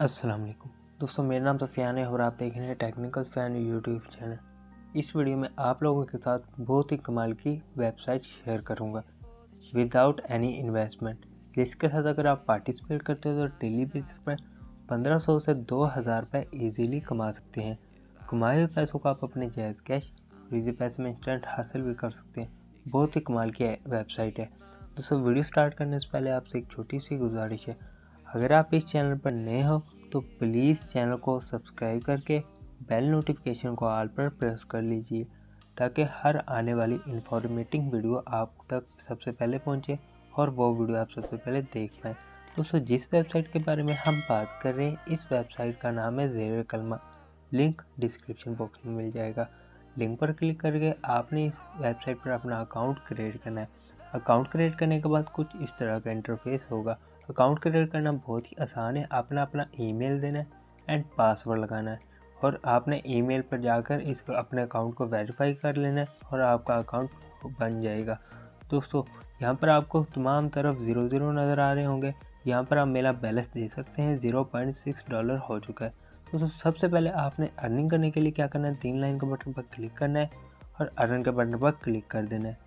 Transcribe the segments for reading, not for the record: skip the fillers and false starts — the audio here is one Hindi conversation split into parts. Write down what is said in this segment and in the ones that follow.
अस्सलाम वालेकुम दोस्तों, मेरा नाम सुफियान है और आप देख रहे हैं टेक्निकल फैन यूट्यूब चैनल। इस वीडियो में आप लोगों के साथ बहुत ही कमाल की वेबसाइट शेयर करूंगा विदाउट एनी इन्वेस्टमेंट, जिसके साथ अगर आप पार्टिसिपेट करते हो तो डेली बेसिस पर 1500 से 2000 रुपये ईजीली कमा सकते हैं। कमाए हुए पैसों को आप अपने जायज़ कैश और इजी पैसे में इंस्टेंट हासिल भी कर सकते हैं। बहुत ही कमाल की वेबसाइट है। दोस्तों, वीडियो स्टार्ट करने से पहले आपसे एक छोटी सी गुजारिश है, अगर आप इस चैनल पर नए हो तो प्लीज़ चैनल को सब्सक्राइब करके बेल नोटिफिकेशन को ऑल पर प्रेस कर लीजिए ताकि हर आने वाली इंफॉर्मेटिव वीडियो आप तक सबसे पहले पहुंचे और वो वीडियो आप सबसे पहले देख पाएँ। दोस्तों, जिस वेबसाइट के बारे में हम बात कर रहे हैं, इस वेबसाइट का नाम है ज़ेर कलमा। लिंक डिस्क्रिप्शन बॉक्स में मिल जाएगा। लिंक पर क्लिक करके आपने इस वेबसाइट पर अपना अकाउंट क्रिएट करना है। अकाउंट क्रिएट करने के बाद कुछ इस तरह का इंटरफेस होगा। अकाउंट क्रिएट करना बहुत ही आसान है। आपने अपना ईमेल देना है एंड पासवर्ड लगाना है और आपने ईमेल पर जाकर इस अपने अकाउंट को वेरीफाई कर लेना है और आपका अकाउंट बन जाएगा। दोस्तों, यहाँ पर आपको तमाम तरफ 00 नज़र आ रहे होंगे। यहाँ पर आप मेरा बैलेंस दे सकते हैं, $0.6 हो चुका है। दोस्तों, सबसे पहले आपने अर्निंग करने के लिए क्या करना है, 3 लाइन के बटन पर क्लिक करना है और अर्न के बटन पर क्लिक कर देना है।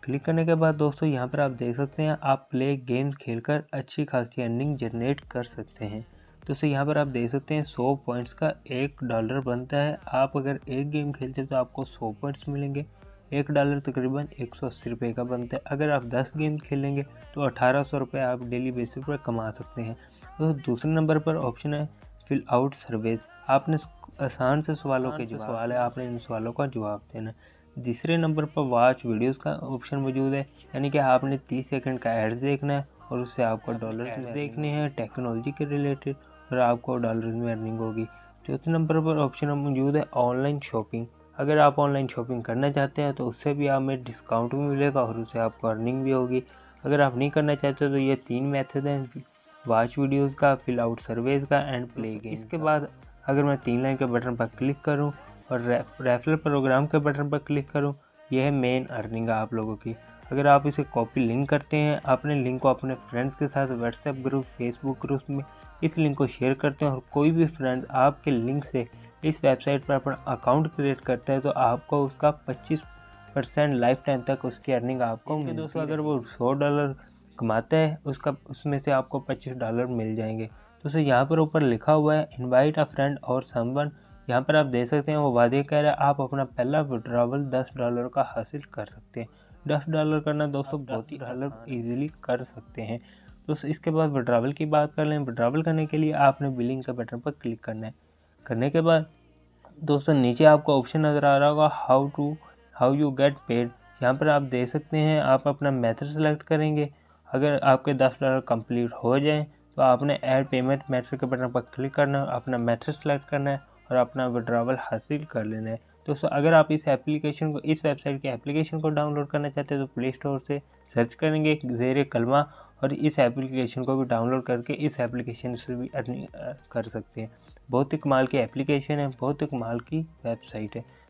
क्लिक करने के बाद दोस्तों यहाँ पर आप देख सकते हैं आप प्ले गेम खेलकर अच्छी खासी अर्निंग जनरेट कर सकते हैं। दोस्तों, यहाँ पर आप देख सकते हैं 100 पॉइंट्स का $1 बनता है। आप अगर एक गेम खेलते हैं तो आपको 100 पॉइंट्स मिलेंगे। $1 तकरीबन 180 रुपये का बनता है। अगर आप 10 गेम खेलेंगे तो 1800 रुपये आप डेली बेसिस पर कमा सकते हैं। तो दूसरे नंबर पर ऑप्शन है फिल आउट सर्वेज। आपने आसान से सवालों के सवाल है, आपने इन सवालों का जवाब देना है। तीसरे नंबर पर वॉच वीडियोस का ऑप्शन मौजूद है, यानी कि आपने 30 सेकंड का एड्स देखना है और उससे आपको डॉलर्स में देखने हैं टेक्नोलॉजी के रिलेटेड और आपको डॉलर्स में अर्निंग होगी। चौथे नंबर पर ऑप्शन मौजूद है ऑनलाइन शॉपिंग। अगर आप ऑनलाइन शॉपिंग करना चाहते हैं तो उससे भी हमें डिस्काउंट भी मिलेगा और उससे आपको अर्निंग भी होगी। अगर आप नहीं करना चाहते तो ये 3 मेथड हैं, वॉच वीडियोस का, फिल आउट सर्वेज का एंड प्ले गेम। इसके बाद अगर मैं 3 लाइन के बटन पर क्लिक करूं और रेफरल प्रोग्राम के बटन पर क्लिक करूं, यह है मेन अर्निंग आप लोगों की। अगर आप इसे कॉपी लिंक करते हैं, अपने लिंक को अपने फ्रेंड्स के साथ व्हाट्सएप ग्रुप, फेसबुक ग्रुप में इस लिंक को शेयर करते हैं और कोई भी फ्रेंड आपके लिंक से इस वेबसाइट पर अपना अकाउंट क्रिएट करता है तो आपको उसका 25% लाइफ टाइम तक उसकी अर्निंग आपको मिलती है। दोस्तों, अगर वो $100 कमाता है उसमें से आपको $25 मिल जाएंगे। दोस्तों, यहाँ पर ऊपर लिखा हुआ है इनवाइट अ फ्रेंड और समवन। यहाँ पर आप देख सकते हैं वो वादे कह रहा है आप अपना पहला विड्रॉवल $10 का हासिल कर सकते हैं। $10 करना दोस्तों बहुत ही ईजिली कर सकते हैं। दोस्तों, इसके बाद विड्रॉवल की बात कर लें। विड्रॉवल करने के लिए आपने बिलिंग के बटन पर क्लिक करना है। करने के बाद दोस्तों नीचे आपको ऑप्शन नज़र आ रहा होगा हाउ यू गेट पेड। यहाँ पर आप देख सकते हैं आप अपना मेथड सेलेक्ट करेंगे। अगर आपके $10 कंप्लीट हो जाए तो आपने ऐड पेमेंट मेथड के बटन पर क्लिक करना है, अपना मेथड सेलेक्ट करना है और अपना विड्रॉवल हासिल कर लेना है। दोस्तों, अगर आप इस वेबसाइट के एप्लीकेशन को डाउनलोड करना चाहते हैं तो प्ले स्टोर से सर्च करेंगे ज़ेर कलमा और इस एप्लीकेशन को भी डाउनलोड करके इस एप्लीकेशन से भी अर्निंग कर सकते हैं। बहुत ही कमाल की एप्लीकेशन है, बहुत ही कमाल की वेबसाइट है।